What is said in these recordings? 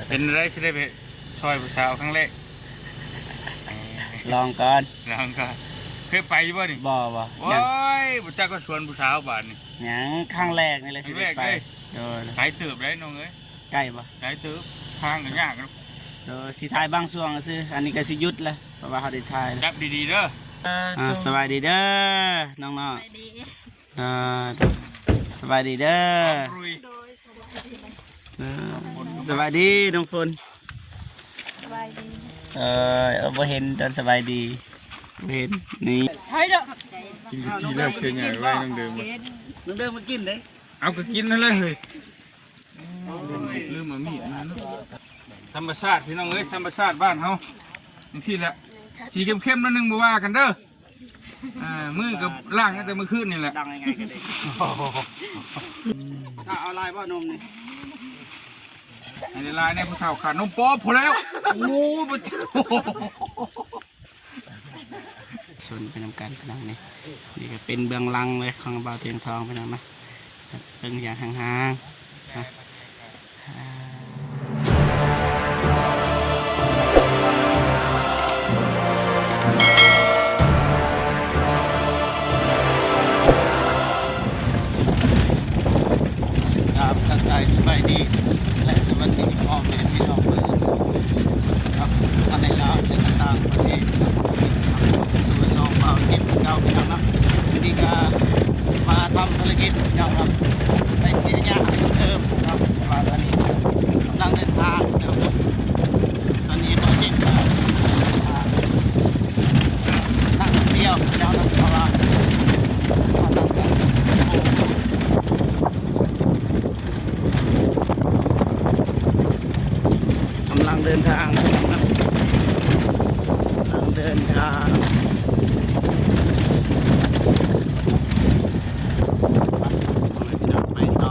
เป็นอะไรสิได้ไปซอยผู้สาวครั้งแรก ลองก่อน ลองก็เคยไปบ่นี่ บ่ โอ้ยบ่จักก็ชวนผู้สาวบ้านนี่ ยังครั้งแรกนี่แหละ ครั้ สิ งแร ได้ ก ไป เลย โดย สายเติบได้น้องเอ้ย ใกล้บ่ สายเติบทางก็ยากเนาะ โดยสิถ่ายบางช่วงก็ซื้ออันนี้ก็สิหยุดแล้วเพราะว่าเขาได้ถ่ายแล้ว จับดีๆเด้อ สบายดีเด้อน้อง ไปดี ๆสบายดีเด้อ รุย โดยสบายดี สบายดีน้องฝน สบายดี บ่เห็นตอนสบายดีบ่เห็นนี่ เฮ้ยเด้อ ที่แรกเสียใหญ่ไว้น้องเดิม น้องเดิมมากินเด้ เอาก็กินนั่นเลยเฮ้ยลืมมามีดมาเนาะธรรมชาติพี่น้องเอ้ยธรรมชาติบ้านเฮานี่ที่แหละสีเข้มๆนั่นนึงบ่ว่ากันเด้อมือกับล่างตั้งแต่เมื่อคืนนี่แหละ ดังยังไงกันเด้ถ้าเอาลายบ่นมนี่ ในลายเนี่ยผู้สาวขาดนมป๊อปพอแล้วโอ้โห ส่วนเป็นนำการพนังนี่นี่ก็เป็นเบื้องหลังเลยของบ่าวเตียงทองพนังนะเบิ่งอย่างห่างๆนะครับทักทายสบายดีและสวัสดีพ่อแม่พี่น้องเพื่อนครับท่านในลาวและต่างประเทศสู่ซองเบาเก็บเก่าพี่น้องนะวันนี้ก็มาทำภารกิจพี่น้องครับไปเสียยาให้เพิ่มครับว่าตอนนี้กำลังเดินทางเดี๋ยวครับตอนนี้เราเจ็บมานั่งเที่ยวพี่น้องนะเพราะว่าเดินทางกำลังเดินทางไปต่อ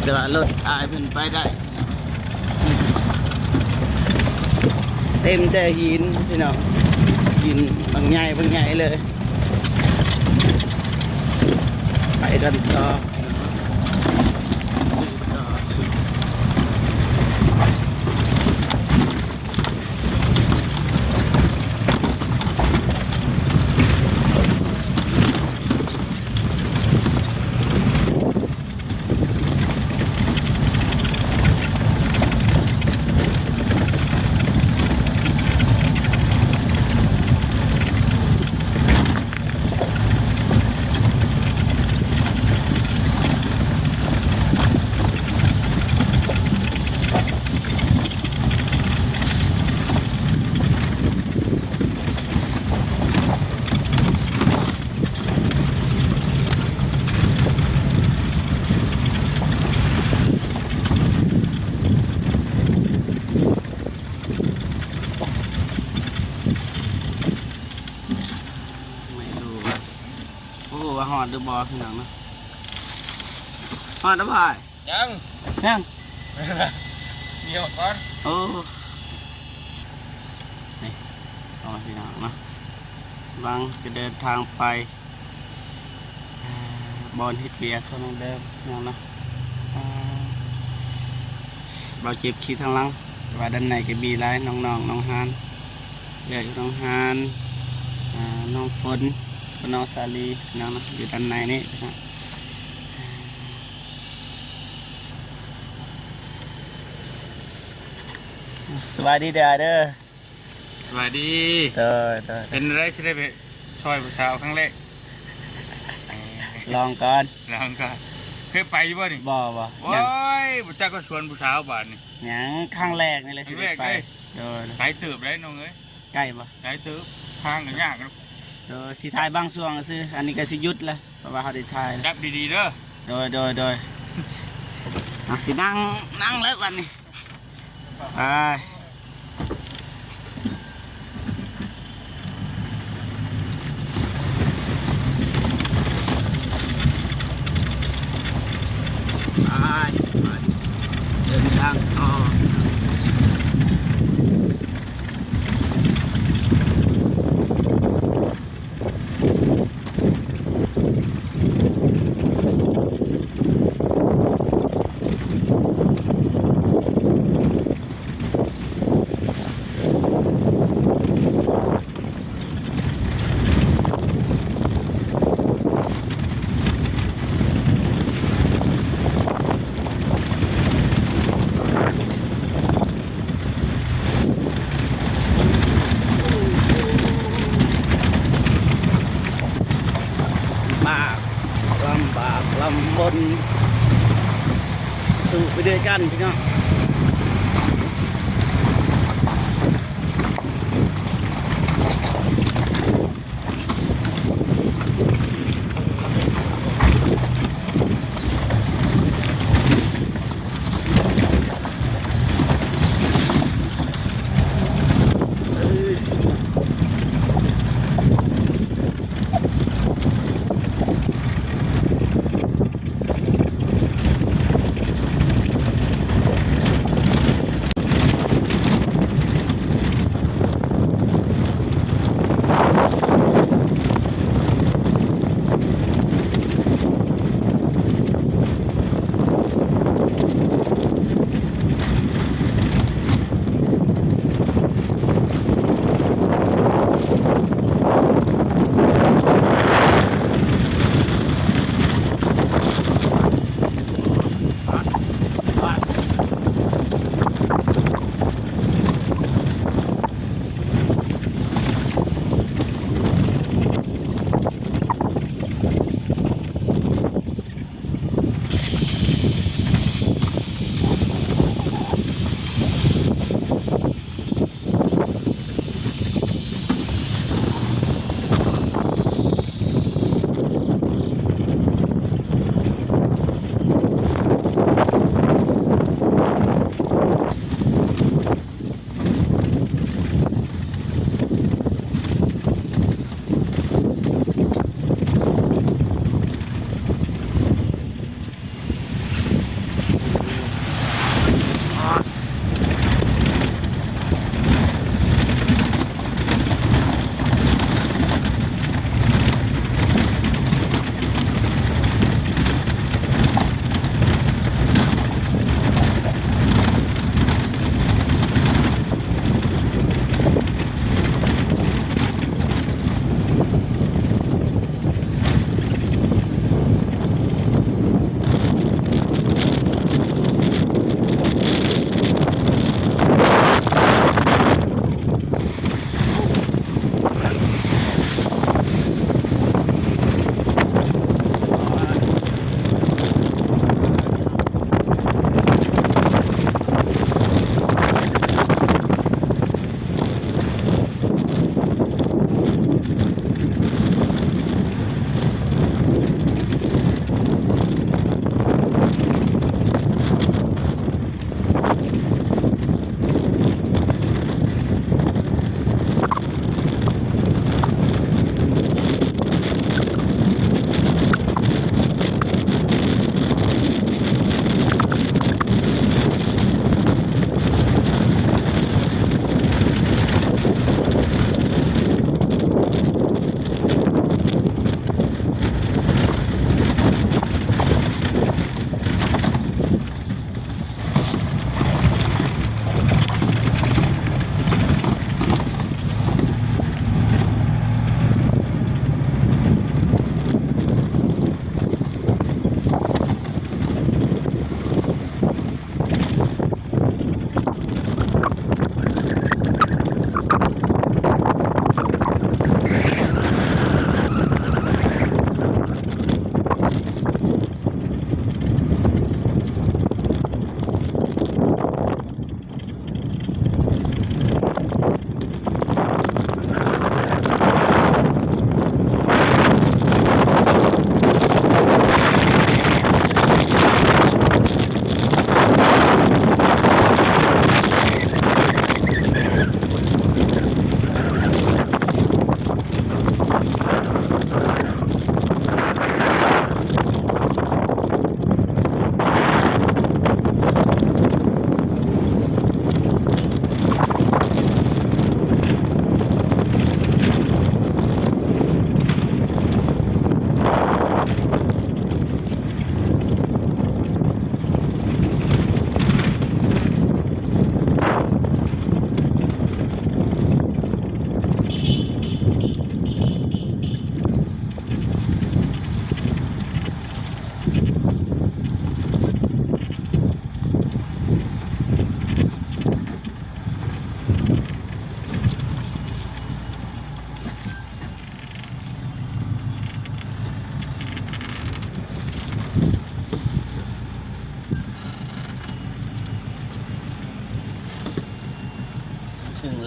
แต่ว่ารถอายเพิ่นไปได้เต็มแต่หินพี่น้องหินบางใหญ่เลยไปกันต่อ ว่าฮอดหรือบ่พี่น้องเนาะฮอดแล้วบ่ ยัง ยัง เดี๋ยวก่อน โอ้นี่เอาพี่น้องเนาะบางจะเดินทางไปบอนเฮ็ดเบียร์เท่านั้นเดิมพี่น้องเนาะเราเจ็บขี้ทางหลังว่าด้านในก็มีหลายน้องๆน้องฮานเดี๋ยวน้องฮานน้องฝนน้องสาลีน้องนะอยู่ด้านในนี่นะสวัสดีเด้อเด้อ สวัสดี เด้อ เป็นอะไรที่ได้ไปช่วยผู้สาวครั้งแรก ลองก่อน แล้วก็เคยไปอยู่บ่นี่ บ่ โอ้ยผู้จักก็ชวนผู้สาวบาดนี่ ยังครั้งแรกนี่เลยสิ ครั้งแรก ไป เลย เด้อ ไกลเติบได้น้องเอ้ย ใกล้บ่ ไกลเติบทางก็ยากนะ เด้อสิถ่ายบางช่วงก็ซื้ออันนี้ก็สิหยุดแล้วเพราะว่าเขาได้ถ่ายแล้ว จับดีๆเด้อ โดยสินั่งแล้ววันนี้ไปเดินทางต่อลำบากลำบนสู้ไปด้วยกันพี่น้อง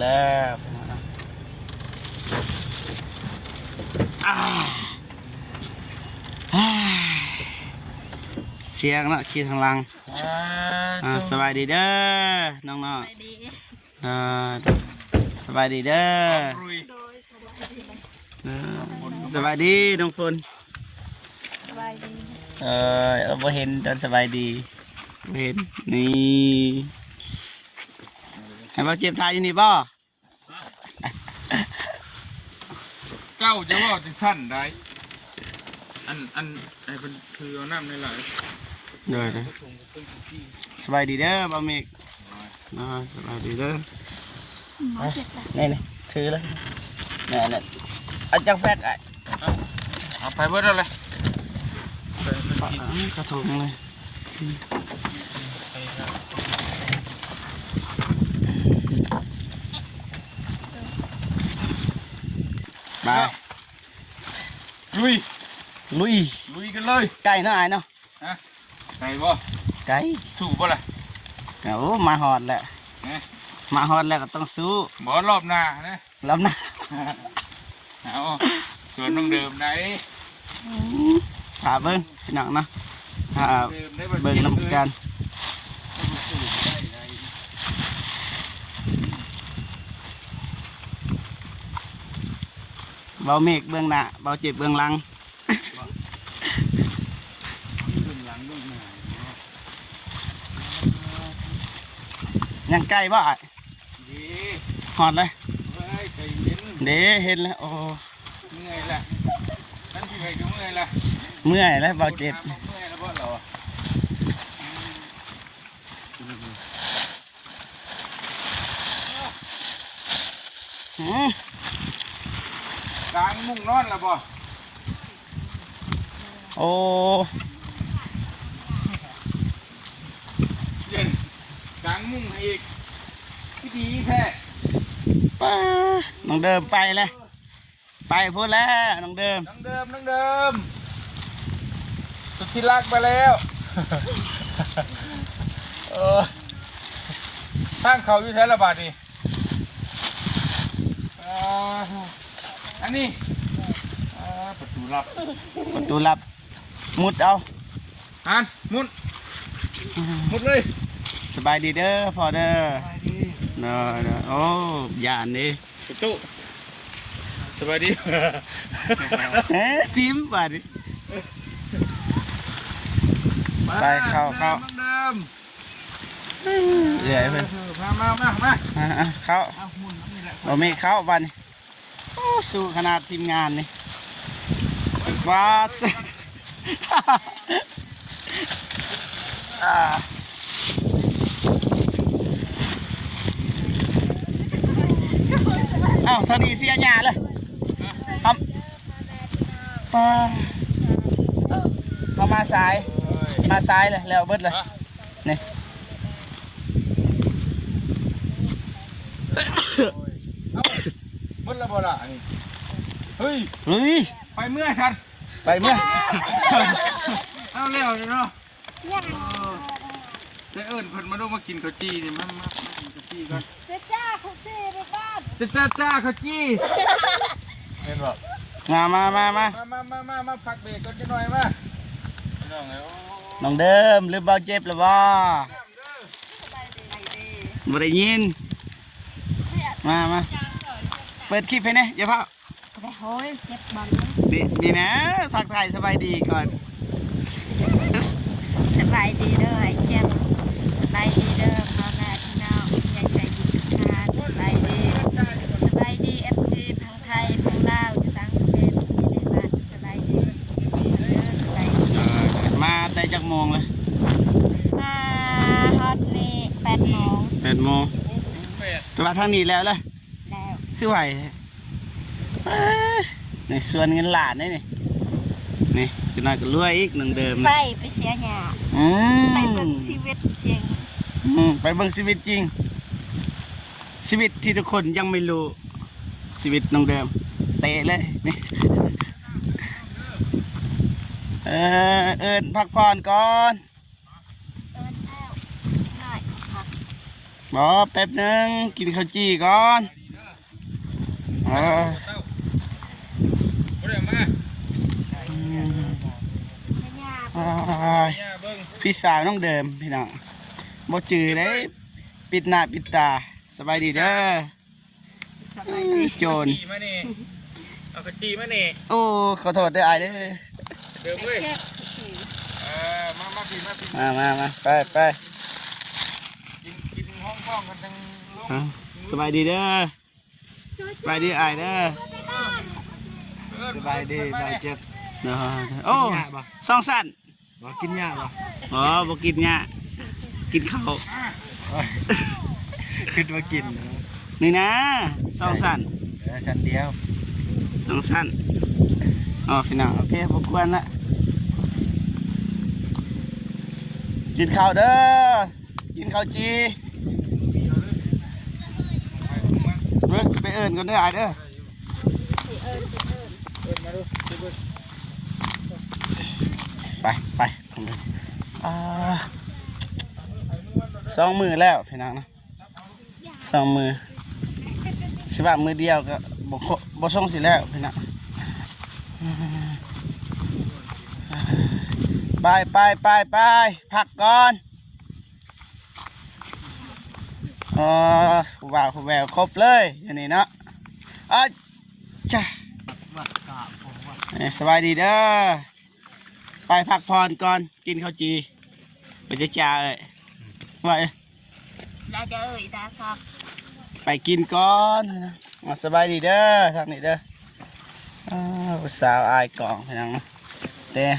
แล้วเสียงเนาะขี่ทางหลังสบายดีเด้อน้อง สบายดี สบายดีเด้อ รุย โดยสบายดี สบายดีน้องฝน สบายดี บ่เห็นตอนสบายดีบ่เห็นนี่ให้บ่เจ็บทายอยู่นี่บ่ เจ้าจะว่าจะสั้นได้อันไอ้เป็นคือเอาน้ำในหลาย เด้อสบายดีเด้อบ่เมกสบายดีเด้อ หมอเจ็บแล้ว นี่ถือเลยนี่เอาจังแฟกไอ้ เอาไปเบิดแล้วเลยไปกิน กระทงเลยไป ลุย ลุย ลุยกันเลย ไก่เนาะไอ้เนาะ ฮะไก่บ่ ไก่ สู้บ่ล่ะ โอ้มาหอดแหละ นะ มาฮอดแล้วก็ต้องสู้ บ่รอบหน้านะ แล้วนะ เอาส่วนน้องเดิมไหน ถาเบิ้งพี่น้องเนาะถา เดิมได้ เบิ้งน้ำกันเบาเมฆเบื้องหน้าเบาเจ็บเบื้องหลังยังใกล้บ่อะ ดี ฮอดเลย เฮ้ยใจเย็น เด้เห็นแล้วโอ้ เมื่อยละนั่นคือใครจะเมื่อยละ เมื่อยแล้วเบาเจ็บ เมื่อยแล้วบ่เรา หืม กลางมุ้งนอนแล้วบ่ โอ้ เย็นกลางมุ้งให้อีกที่ดีแท้ ป้าน้องเดิมไปเลยไปพูดแล้วน้องเดิม น้องเดิมน้องเดิมสุดที่รักไปแล้ว เออทางเขาอยู่แท้ละบาทนี่อันนี้ประตูลับ ประตูลับมุดเอา หันมุดมุดเลย สบายดีเด้อพอเด้อเด้อโอ้ยานนี่ ประตูสบายดี ทิมบาดนี้ไปเข้า น้องเดิม เหนื่อยเพิ่น มาเข้า เอามุนนี่แหละ เราไม่เข้าบัดนโอ้สู้ขนาดทีมงานนี่ว้าอ้าวเท่านี้เสียหยาเลยทำเขามาสายเลยแล้วเบิดเลยนี่ มุดแล้วบ่ล่ะอันนี้เฮ้ย เฮ้ย ไปเมื่อฉัน ไปเมื่อ เอาเร็วเลยเนาะได้เอิญเพิ่นมาดูมากินข้าวจีนี่มากินข้าวจีก่อน จ้าเขาเจ็บไปบ้าน จ้าข้าวจีเห็นบ่ มา พักเบรกก่อนจะหน่อยมาน้องไงโอ้ น้องเดิมหรือเบาเจ็บหรือบ่บ่ได้ยินมาเปิดคลิปให้แน่อย่าเพิ่ง ไปโห้ยเจ็บบอล นี่นะทักทายสบายดีก่อน สบายดีเด้อไอ้เจ้าสบายดีเด้อพ่อแม่พี่น้องยายใจดีทุกท่านสบายดีเอฟซีพังไทยพังลาวอยู่ต่างประเทศที่ในบ้านสบายดีเด้อสบายดี มาแต่จักโมงเลย มาฮอตนี่8 โมง 8 โมงแต่ว่าทางนี้แล้วเลย แล้ว คือไหวในส่วนเงินหลานนี่จะน่าก็รวยอีกหนึ่งเดิม ไปเสียหยาไปเบิ่งชีวิตจริง ไปเบิ่งชีวิตจริง ชีวิตที่ทุกคนยังไม่รู้ชีวิตน้องเดิมเตะเลยนี่เอิญพักผ่อนก่อน เอิ้นแล้วหน่อยค่ะ บอแป๊บหนึงกินข้าวจี่ก่อน ดี อ๋อ เต้าบ่ได้มา เนี่ยเบิ่ง พี่สาวน้องเดิมพี่น้องบ่จือได้ปิดหน้าปิดตาสบายดีเด้อโจร จีมานี่เอากระจีมานี่ โอ้ขอโทษเด้ออายเด้อ เดิมเว้ยมาพี่มาพี่ มาไป กินห้องกันทั้งโลก เอาสบายดีเด้อสบายดีอายเด้อสบายดีบายเจ็บเนาะโอ้สองสั้น บ่กินหญ้าบ่ อ๋อบ่กินหญ้ากินข้าว คิดว่ากิน นี่นะสองสั้น ชั้นเดียว สองสั้นอ๋อพี่น้องโอเคบ่ควรละกินข้าวเด้อกินข้าวจีเด้อสิไปเอิ้นก่อนเด้ออายเด้อไปสองมือแล้วพี่น้องนะสองมือสิว่ามือเดียวก็บ่ส่งสิแล้วพี่น้องไปพักก่อนผู้บ่าวผู้แววครบเลยอย่างนี้เนาะจ้ะสบายดีเด้อไปพักผ่อนก่อนกินข้าวจีไปจะจ่าเอ้ยว่า แล้วจะตาชอบ ไปกินก่อนมาสบายดีเด้อทางนี้เด้อผู้สาวอายกล่องพี่น้องเด้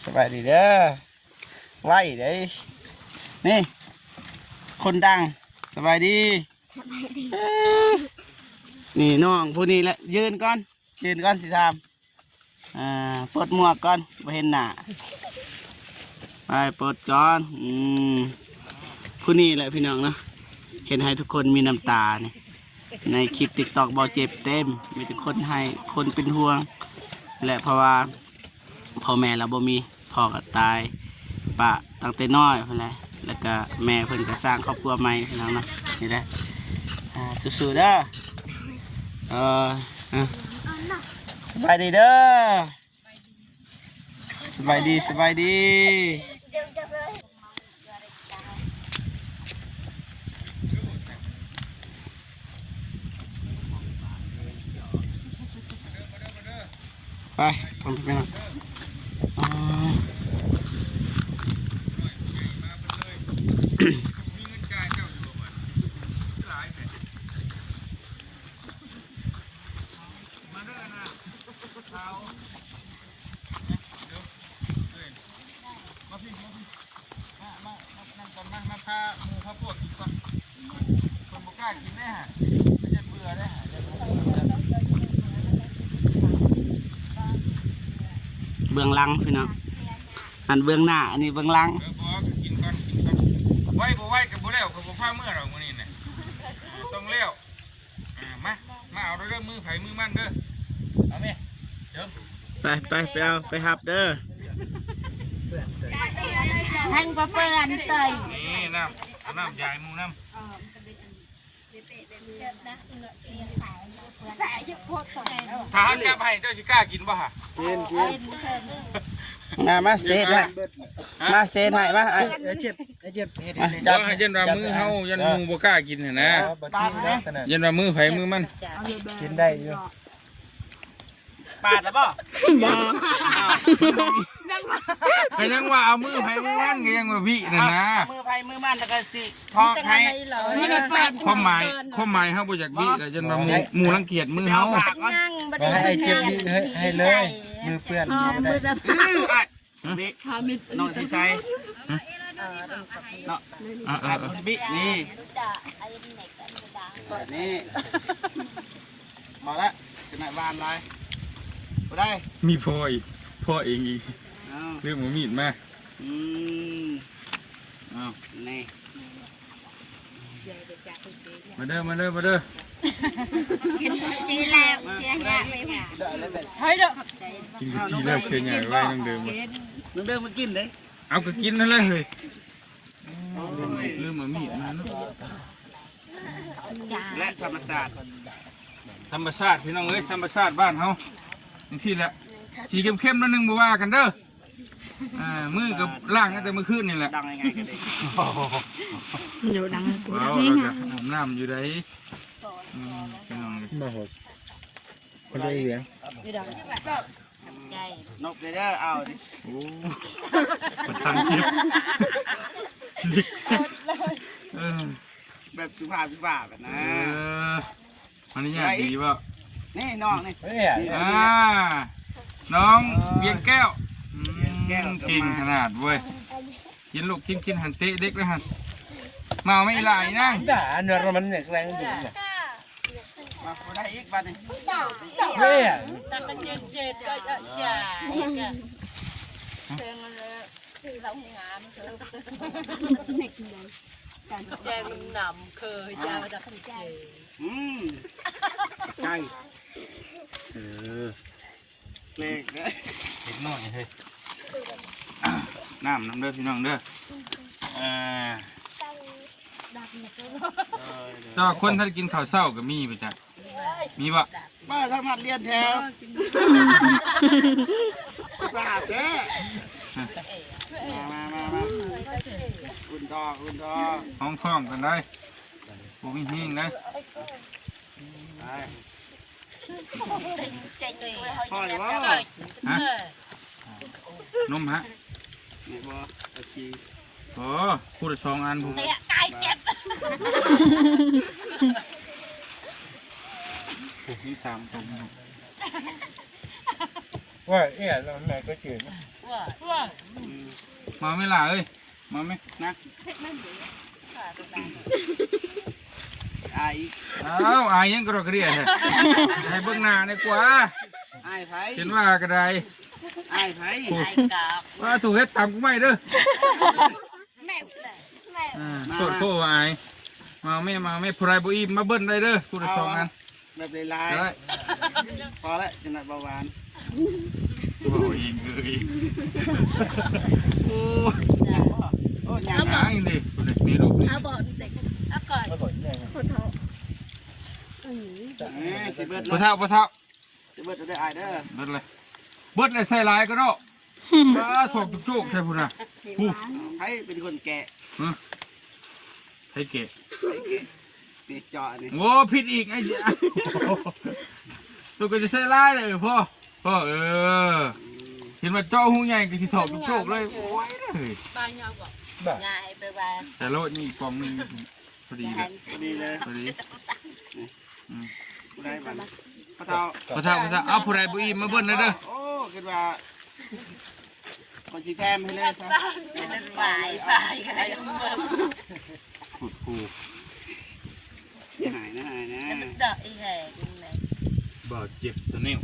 สบายดีเด้อไหวเด้นี่คนดังสบายดีนี่น้องผู้นี้แหละยืนก่อนสิทำปลดหมวกก่อนไม่เห็นหน้าไปปลดก่อนผู้นี้แหละพี่น้องเนาะเห็นให้ทุกคนมีน้ำตาเนี่ยในคลิป TikTok บ่เจ็บเต็มมีแต่คนให้คนเป็นห่วงและเพราะว่าพ่อแม่เราบ่มีพ่อก็ตายปะตั้งแต่น้อยเพิ่นแหละแล้วก็แม่เพิ่นก็สร้างครอบครัวใหม่พี่น้องเนาะนี่แหละสู้ๆเด้อสบายดีเด้อสบายดีไปผมไปนะมาพาหมูพาพวกกินก่อนคนบ่กล้ากินแน่ฮะจะเบื่อได้ฮะ เบื้องหลังพี่น้องอันเบื้องหน้าอันนี้เบื้องหลัง บอกกินก่อนไว้บ่ไว้กับบ่แล้วกับบ่พาเมื่อเรามื้อนี้น่ะต้องเลี้ยวมาเอาเด้อมือไผมือมันเด้อเอาแม่เดี๋ยว ไปเอาไปหับเด้อ ทั้งปลาเปื่อนเตย นี่น้ำยายมูน้ำถ้าหันกลับให้เจ้าสิกล้ากินบ่ฮะ มาเซตให้มาเซตให้มา เจ็บเฮ็ด จับให้ยันว่ามือเฮายันมูบ่กล้ากินนะ ปาดนะ ยันว่ามือไผมือมัน กินได้อยู่ ปาดแล้วป่ะ ก็ยังว่าเอามือไผมือมันก็ยังว่าวินั่นนะ มือไผ่มือมันแล้วก็สิทอกให้ ไม่ได้ปาด ความหมายเฮาบ่อยากวิแต่ยันว่าหมู่รังเกียจมือเฮา ปากก่อน นั่งบ่ บ่ ได้ ให้เจ็บให้เลยมือเปื้อนได้ บิน้องสิใส่เนาะบินี่นี่พอละจะไหนวานไรบ่ได้ มีพ่อเองอีกเรื่องหมูมีดมา นี่ มาเด้อ กินจีแล้วเสียหน้าไปหาเฮ้ยเด้อ กินกะทิแล้วเชียร์ใหญ่ไว้น้องเดิม น้องเดิมมากินเลย เอาก็กินนั่นเลยเฮ้ยลืมมามีดมาเนาะ และธรรมศาสตร์ ธรรมชาติพี่น้องเอ้ยธรรมชาติบ้านเฮาอย่างที่แหละสีเข้มๆนิดนึงบ่ว่ากันเด้อมือกับล่างตั้งแต่เมื่อคืนนี่แหละ ดังยังไงกันเลย เดี๋ยวดังกู ว้า ดั ว ง แล้ว ไง ก็ผมน้ำอยู่ได้พี่น้องเอ้ย มาหดคนได้เหรียญ ใหญ่ นกเลยเด้อเอาดิ โอ้ประทังเจ็บเออ แบบสุภาพแบบนะ มันนี่ยากดีป่ะ นี่น้องนี่ เฮ้ย น้องเบียงแก้ว แก้ว เก่งขนาดเว้ยกินลูกกินหันเตะเด็กเลยหันเมาไม่ไหลนั่ง ด่าเนื้อมันแรงอยู่เนี่ย มาได้อีกบ้านนี่ เฮ้ย แต่มันเจ็ดก็จะจ่ายเชิงเลยคือเราหามเธอแจงมันหนำเคยจะมาจากขันใจ ใช่ เออ เล็กเด้อ เด็กน้อยเฮ้ยน้ำเด้อพี่น้องเด้อเจ้าคนถ้ากินข้าวเช้าก็มีไปจ้ะมีป่ะ มาทำหัดเรียนแถวสุภาพเด้อมาคุณทอง ห้องท้องกันได้ผมมีหิ้งได้ ไป เจ๋งเลย พ่อหรือว่า ฮะนมฮะ นี่บ่โอเค โอ้พูดสองอันผม เตะไก่เจ็บ ผมมีสามตรง ว่าเอ๊ะเราไหนก็จืด มาไม่ล่ะเอ้ยมาไหมนะ ไอ้ อ้าวอายยังกระกระเดียดเลยให้เบื้องหน้าในกว่า ไอ้ไผ เห็นว่ากระได ไอ้ไผ ว่าถูกเฮ็ดตามกูไม่เด้อ แม่แม่ โคตรโคตรอายมาไม่พรายบุอีมาเบิ้ลได้เด้อพูดสองอัน แบบลาย ได้ พอแล้วจะนัดเบาหวาน โอ้ยเอ้ยโอ้ โอ้ย ยยังอีกดิมีลูกนี่ เอาบอลเด็กเอาก่อน มาหดเนี่ย คนเท่า สิเบิด ปะเท่าปะเท่า สิเบิดจะได้ไอ้เด้อ เบิ้ลเลยเบิ้ลเลยใส่ลายก็ได้สอกจุกๆใช่พูดนะพูด ไผเป็นคนแกะ ใส่เกะ นี่เจาะนี่ โอ้ผิดอีกไอ้เหี้ยตัวก็จะใส่ลายเลยพ่อเห็นว่าเจ้าหูใหญ่ก็ที่สอกจุกๆเลยโอ้ยเลย บ้านยาวกว่า บ้า ง่ายไปบ้าน แต่โลดนี่กล่องนึงพอดีเลย พอดีเลย พอดี ได้บ้านพระเท่า พระเจ้าเอาผู้ใดบุอีมาเบิ้ลเลยเด้อ โอ้คิดว่าคนชี้แต้มให้เลยครับ เป็นฝ่ายกันเลย ขุดคู หายนะ มันเดาะอีแห่ยังไง บ่เจ็บสนิว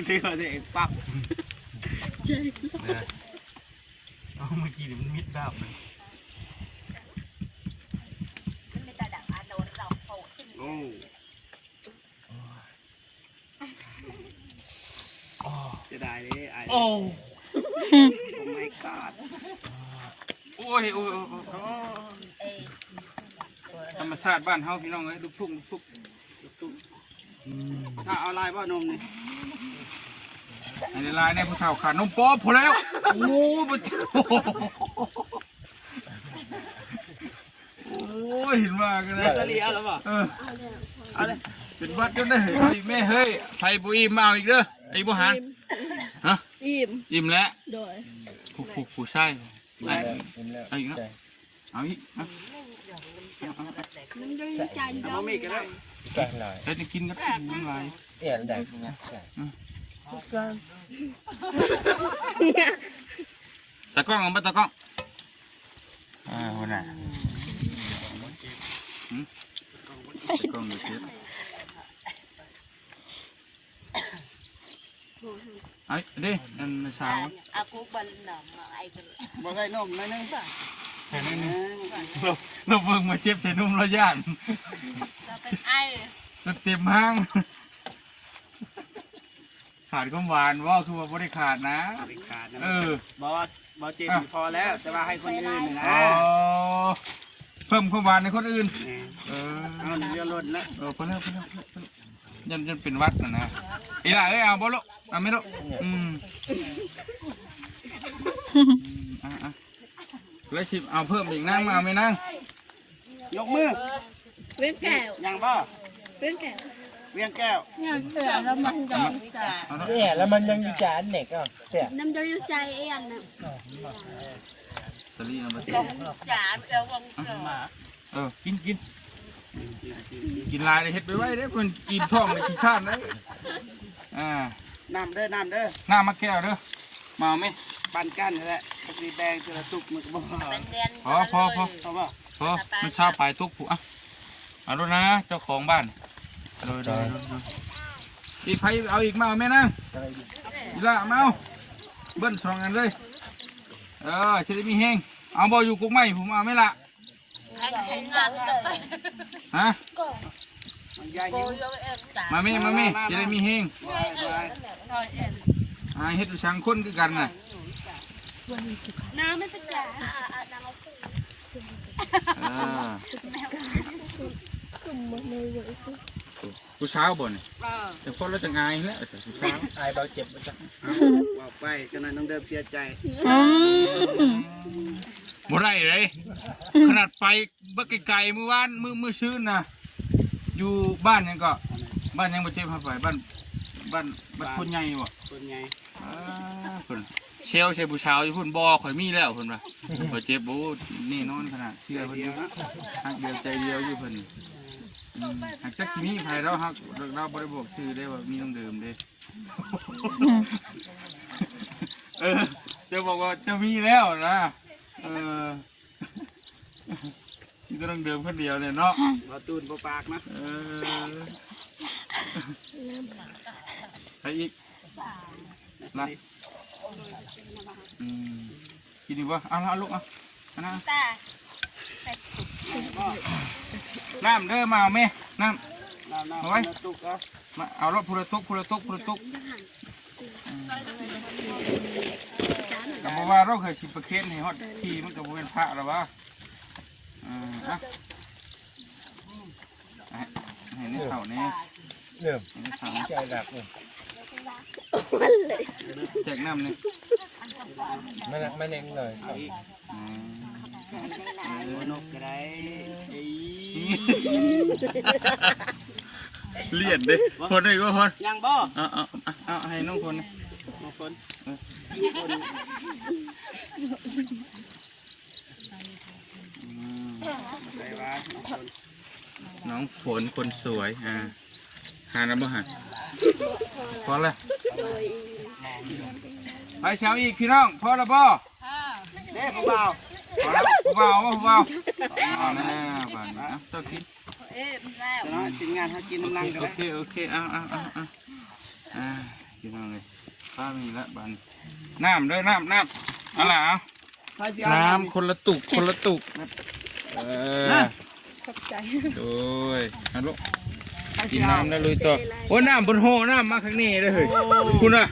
ซื้อมาเองปั๊บ เอาเมื่อกี้มันมิดดาบเลย มันไม่แต่ดังอาโดนเราโผล่ขึ้น โอ้จะได้เลยไอ้ โอ้ ไม่กอด โอ้ยธรรมชาติบ้านเฮาพี่น้องเอ้ยลูกทุ่ง ถ้าเอาลายบ่นมนี่ ในลายในผู้สาวขาดนมป๊อบพอแล้วโอ้มันโอ้ยเห็นว่ากันนะ กะลีเอาแล้วบ่เอาเลย เป็นวัดจนได้เฮ้ยแม่เฮ้ยไผ่บุอีมาเอาอีกเด้อไอ้บุหารฮะอิ่มแล้ว โดย ผู้ใช่ไอ้ เห็นแล้ว เอาอีกนะเอาอีกนะ เอามีกันเลย ใช่เลย แล้วจะกินกันน้ำลาย เอ๊ะได้ไงใช่ ตะกล้องเอามาตะกล้องคนน่ะตะกล้องดูสิไอ้ดินั่นเช้า อากูบันหนอมไอ้กัน บ่ใส่นมหน่อยนึง แค่นี้เราเบิ่งมาเจ็บใส่นุ่มเราย่าน เราเป็นไอ้ เต็มห้างขาดก็หวานว่าทัวร์บริขาดนะ ขาดนะ เออบ อสเจ็บพอแล้วแต่ว่าให้คนอื่นนะ อ๋อ เพิ่มความหวานในคนอื่นเออ เอาเรือล้นละ พอแล้วยันเป็นวัดนะอีหล่าเอ้ยเอาบ่ลูกเอาไม่ลูกแล้วชิมเอาเพิ่มอีกนั่งมาเอาไม่นั่ง ยกมือ เวียงแก้ว ยังบ่ เวียงแก้ว เวียงแก้ว ยังเสือแล้วมันจะ เนี่ยแล้วมันยังอยู่จานเด็กอ่ะเสีย น้ำจะอยู่ใจเองนะ ตะลี่เอามา จ๋าเดี๋ยววงเสือ กินลายเลยเฮ็ดไปไว้เด้มันกินท้องเลยกินข้าวเลยน้ำเด้อน้ำเด้อ หน้ามาแก้วเด้อมาไหม ปันกันนี่แหละสีแดงจะตุกมันก็บ่ พอ เอาบ่ มันชาปลายทุกผู้อ่ะเอาดูนะเจ้าของบ้านดูอีกใครเอาอีกมาไหมนะอีละมาเอาเบิ้ลสองอันเลยจะได้มีแห้งเอาบ่อยู่กุ๊กไม้ผมเอาไหมล่ะฮะ มันใหญ่หิว มาแม่จะได้มีแห้งเฮ็ดช่างคนคือกันน่ะ น้ำไม่เป็นจ๋า ผู้เช้าบ่นแต่พอเราจะงายแล้วผู้เช้า ไอ้เบาเจ็บมาจ้ะ บอกไปจนนั้นน้องเดิมเสียใจ บ่ได้เลยขนาดไปบักไกลๆเมื่อวานมื้อซื้อนะอยู่บ้านยังก็บ้านยังบ่เจ็บพาไปบ้านคนใหญ่บ่ คนใหญ่ เพิ่นเชลใช้ผู้เช้าอยู่พุ่นบ่ข่อยมีแล้วเพิ่นว่าบ่เจ็บบ่นี่นอนขนาดเชื่อเพิ่นอยู่ฮักเดียวใจเดียวอยู่เพิ่นหากจักสิมีไผเราฮักเราบ่ได้บอกชื่อได้ว่ามีน้องเดิมเด้จะบอกว่าจะมีแล้วนะที่ต้องเดิมคนเดียวเนี่ยเนาะ บ่ตูนบ่ปากนะ ใครอีกนะกินดีวะเอาลูกเอาน้ำเด้อมาเอาไหมน้ำเอาไว้มาเอารถพูระตุกแต่บอกว่าเราเคยชิมประเคนให้ฮอดที่มันก็เป็นพระหรอวะให้นี่เข่านี่ เริ่มใจหลักเลย แจกน้ำนี่ ไม่เล่นเลย นกก็ได้ เลียดเด้คนไหนก็คน ยังบ่ เอาให้น้องคนนะ น้องคนใส่ว่าน้องคน น้องฝนคนสวยหาน้ำบ่หาพอแล้วไปเช้าอีกพี่น้องพอแล้วบ่ เด้ผู้บ่าว พอแล้วผู้บ่าวเอาแน่บ้านนะเจ้ากิน เนาะกินงานหากินน้ำลังกัน โอเคเอาพี่น้องเลยข้ามีละบ้านน้ำด้วยน้ำอะไรเอาน้ำคนละตุกโดยฮัลโหลกินน้ำแล้วลุยต่อโอ้น้ำบนโฮน้ำมาข้างนี้เลยเฮ้ยคุณอะ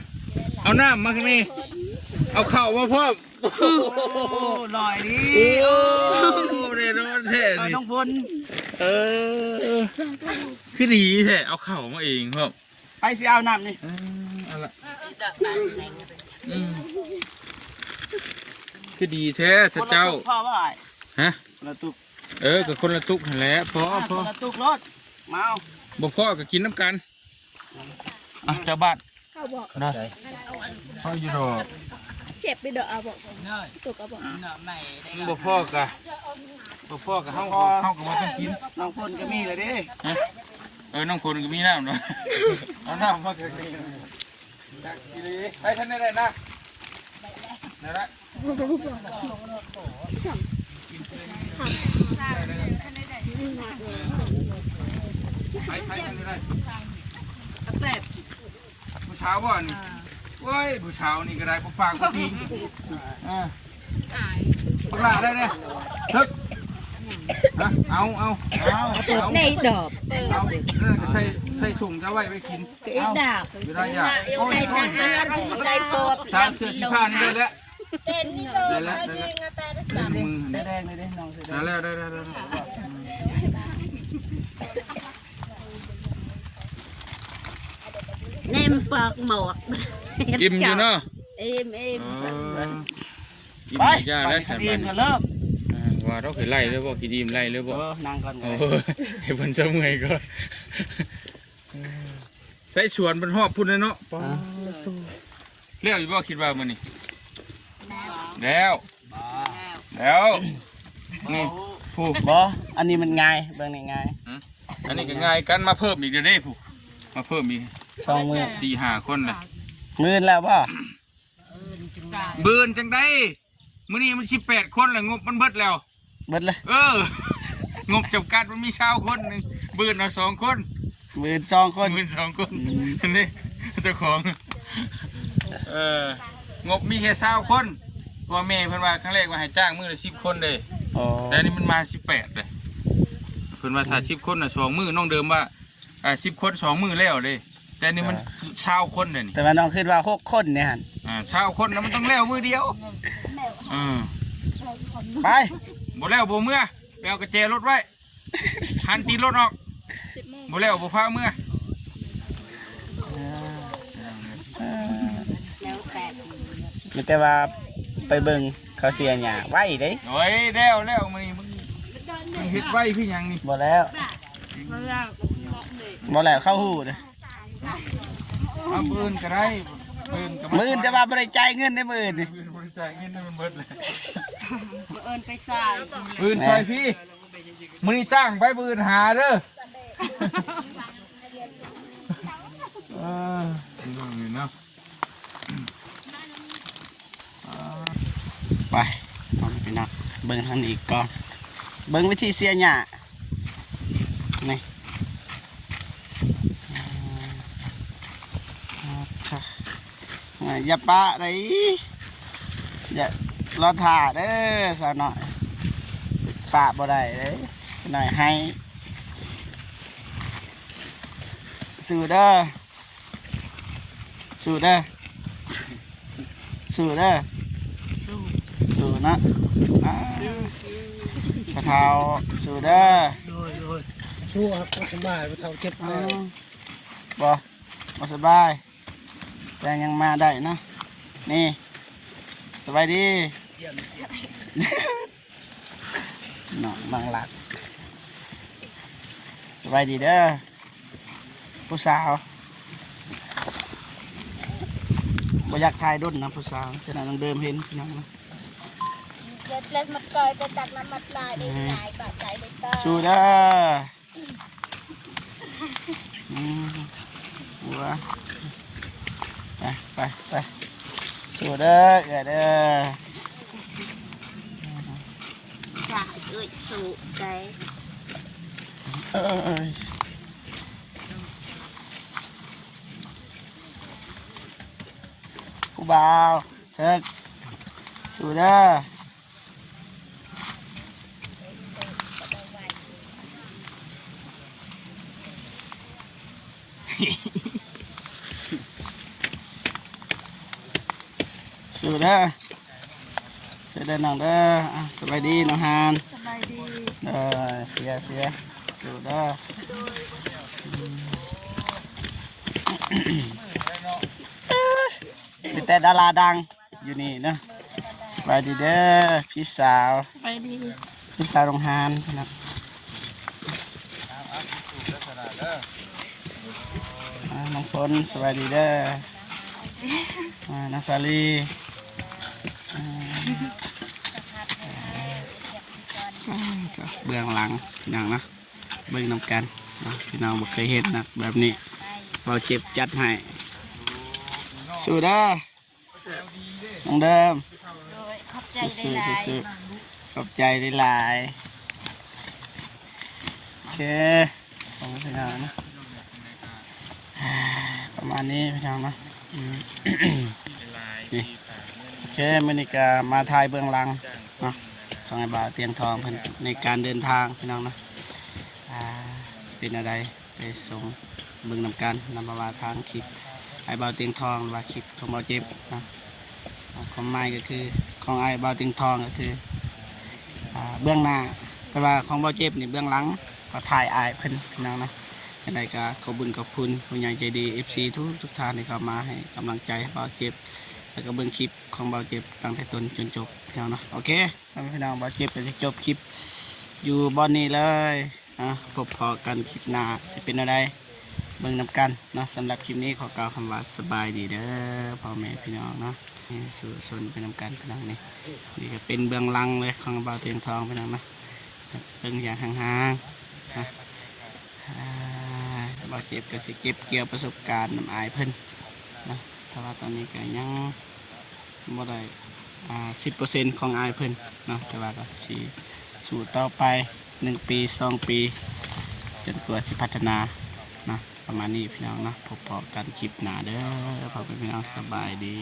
เอาน้ำมาข้างนี้เอาเข่ามาเพิ่ม ลอยดิ โอ้เรนอนแท้นี่ น้องพล คือดีแท้เอาเข่ามาเองครับ ไปสิเอาน้ำนี่ เอาละคือดีแท้เจ้า พ่อว่า ฮะ ละตุก กับคนละตุกหันแหล้วพอ ละตุกรถมาเอา บ่พ่อก็กินน้ำกันเจ้าบ้าน เขาบอก นะพ่ออยู่ดอก เจ็บไปเด้อบอกตกบอก บ่พ่อกะเฮาก็บ่ต้องกิน น้องพลก็มีเลยดิ น้องคนก็มีน้ำเนาะเอาน้ำมากินไปท่านได้นะได้ละไปท่านได้ผู้เช้าบ่นี่โอ้ยผู้เช้านี่ก็ได้ผู้ฟังผู้ทิ้งพวกหลาได้เนี่ยทึกเอาในดอก ใส่ถุงจะไว้ไปกิน ดาบ ไม่ได้ยาก ในทางอาหารในปอบ ชาเสื้อสีฟ้านี่ได้แล้ว เต้นนี่เลยจริงแต่ มือ แดงเลยน้องเสื้อแด ได้ ง แล้วได้ เนมปอกหมวก อิ่มอยู่เนาะ อิ่ม อิ่มยา ไป แล้ว ค สา ดี มัน ก็เริ่ม ว่าเราเคยไล่เลยบ่กี่ดีมไล่เลยบ่ นั่งก่อน โอ้ให้เพิ่นเสมอยก่อนใส่สวนมันหอบพุ่นเลยเนาะแล้วอยู่บ่คิดว่ามื้อนี้แล้วนี่ผู้ บ่อันนี้มันง่ายเบิ่งนี่ง่าย อันนี้ก็ง่ายกันมาเพิ่มอีกเด้อเด้ผู้มาเพิ่มอีก 2 มื้อ 4-5 คนน่ะ มื้อแล้วบ่ เบิ่นจังได๋มื้อนี้มัน18คนแล้วงบมันเบิดแล้ว เบิดเลย งบจำกัดมันมี20คนนึงเบิ่นเอา2คน มื้อ2 คน มื่น2 คนนี่เจ้าของงบมีแค่20 คนตัวแม่เพิ่นว่าครั้งแรกว่าให้จ้างมื้อละ10 คนเลย อ๋อ แต่นี่มันมา18เลยเพิ่นว่าถ้า10 คนน่ะ2มื้อน้องเดิมว่า10 คน2มื้อแล้วเลยแต่นี่มัน20 คนเลยนี่ แต่ว่าน้องคิดว่า6คนเนี่ยหั่น 20 คนน่ะมันต้องแล้วมื้อเดียวไป บ่แล้วบ่เมื่อไปเอากระแจรถไว้หันตีรถออกบ่แล้วบ่พาเมื่อ มีแต่ว่าไปเบิ่งเขาเสียหญ้าไว้เด้ โอ้ยแล้วมื้อนี้มึงเฮ็ดไว้พี่หยังนี่ บ่แล้วบ่แล้วเข้าหูเด้อ เอาปืนก็ได้ปืนก็ มื้อจะว่าบ่ได้จ่ายเงินได้มื้อนี่ ปืนบริจาคเงินให้มันเบิดเลย เอินไปใส่ ปืนซอยพี่มือนี่จ้างไปปืนหาเด้อเนาะ ไปเอาไปนักเบิ่งทางนี้อีกก่อนเบิ่งวิธีเสียหญ้านี่อย่าปะได้อย่ารอถ่าเด้อสาวน้อยปะบ่ได้เด้อหน่อยให้สู้เด้อสู้เด้อสู้เด้อสู้นะกระเทาสู้เด้อ ชั่วครับสบายเท่าเก็บ บ่สบายแต่ยังมาได้เนาะนี่สบายดีน้องบางหลักสบายดีเด้อผู้สาวบ่อยากถ่ายดุนนะผู้สาวฉะนั้นต้องเดิมเห็นพี่น้องนะ เกิดเล่นมัดกอยไปตักน้ำมัดลายได้หลายบาทใจได้ตา สู้เด้อหัวไปสู้เด้อเด้อ จ่าเอ้ยสู่ใจ เอ้ยผู้บ่าวเถิกสู้เด้อสู้เด้อสู้เด้อน้องเด้อสบายดีน้องฮาน สบายดี เสียสู้เด้อมีแต่ดาราดังอยู่นี่เนาะสบายดีเด้อพี่สาว สบายดี พี่สาวน้องฮานนะน้องฝนสบายดีเด้อน้องสาลีเบื้องหลังอย่างนะเบื้องนำกันนะพี่น้องบ่เคยเห็นนะแบบนี้เราเจ็บจัดให้สู้เด้อน้องเดิม ขอบใจ สู้ ได้หลาย สู้ขอบใจได้หลายโอเคขอบคุณพี่น้องนะประมาณนี้พี่น้องนะนี่โอเคมื้อนี้ก็มาถ่ายเบื้องหลังเนาะของไอ้บ่าวเตียงทองเพิ่นในการเดินทางพี่น้องนะเป็นอะไรไปส่งเบิ่งนำกันนำมาว่าทางคลิปไอ้บ่าวเตียงทองหรือว่าคลิปของบ่าวเจ็บนะความหมายก็คือของไอ้บ่าวเตียงทองก็คือ เบื้องหน้าแต่ว่าของเบาเจ็บนี่เบื้องหลังก็ถ่ายอายเพิ่นพี่น้องนะยังไงก็ขอบคุญขอบคุณผู้ใหญ่ใจดี FC ทุกท่านที่เข้ามาให้กำลังใจเบาเจ็บแล้วก็เบิ่งคลิปของเบาเจ็บตั้งแต่ต้นจนจบพี่น้องนะโอเคพี่น้องเบาเจ็บก็จะจบคลิปอยู่บอนนี้เลยพบพอกันคลิปหน้าสิเป็นอะไรเบิ่งนำกันนะสำหรับคลิปนี้ขอกล่าวคำว่าสบายดีเด้อพ่อแม่พี่น้องเนาะสู่ชนเป็นนำกันพี่น้องนี่ก็เป็นเบื้องหลังเลยของเบาเตียงทองพี่น้องนะเบิ่งอย่างห่างๆนะเบาเจ็บก็สิเก็บเกี่ยวประสบการณ์นำอายเพิ่นนะแต่ว่าตอนนี้ก็ยังบ่ได้10%ของอายเพิ่นเนาะแต่ว่าก็สิสู่ต่อไป1 ปี2 ปีจนกว่าสิพัฒนานะประมาณนี้พี่น้องนะพบกันคลิปหน้าเด้อพบกันพี่น้องสบายดี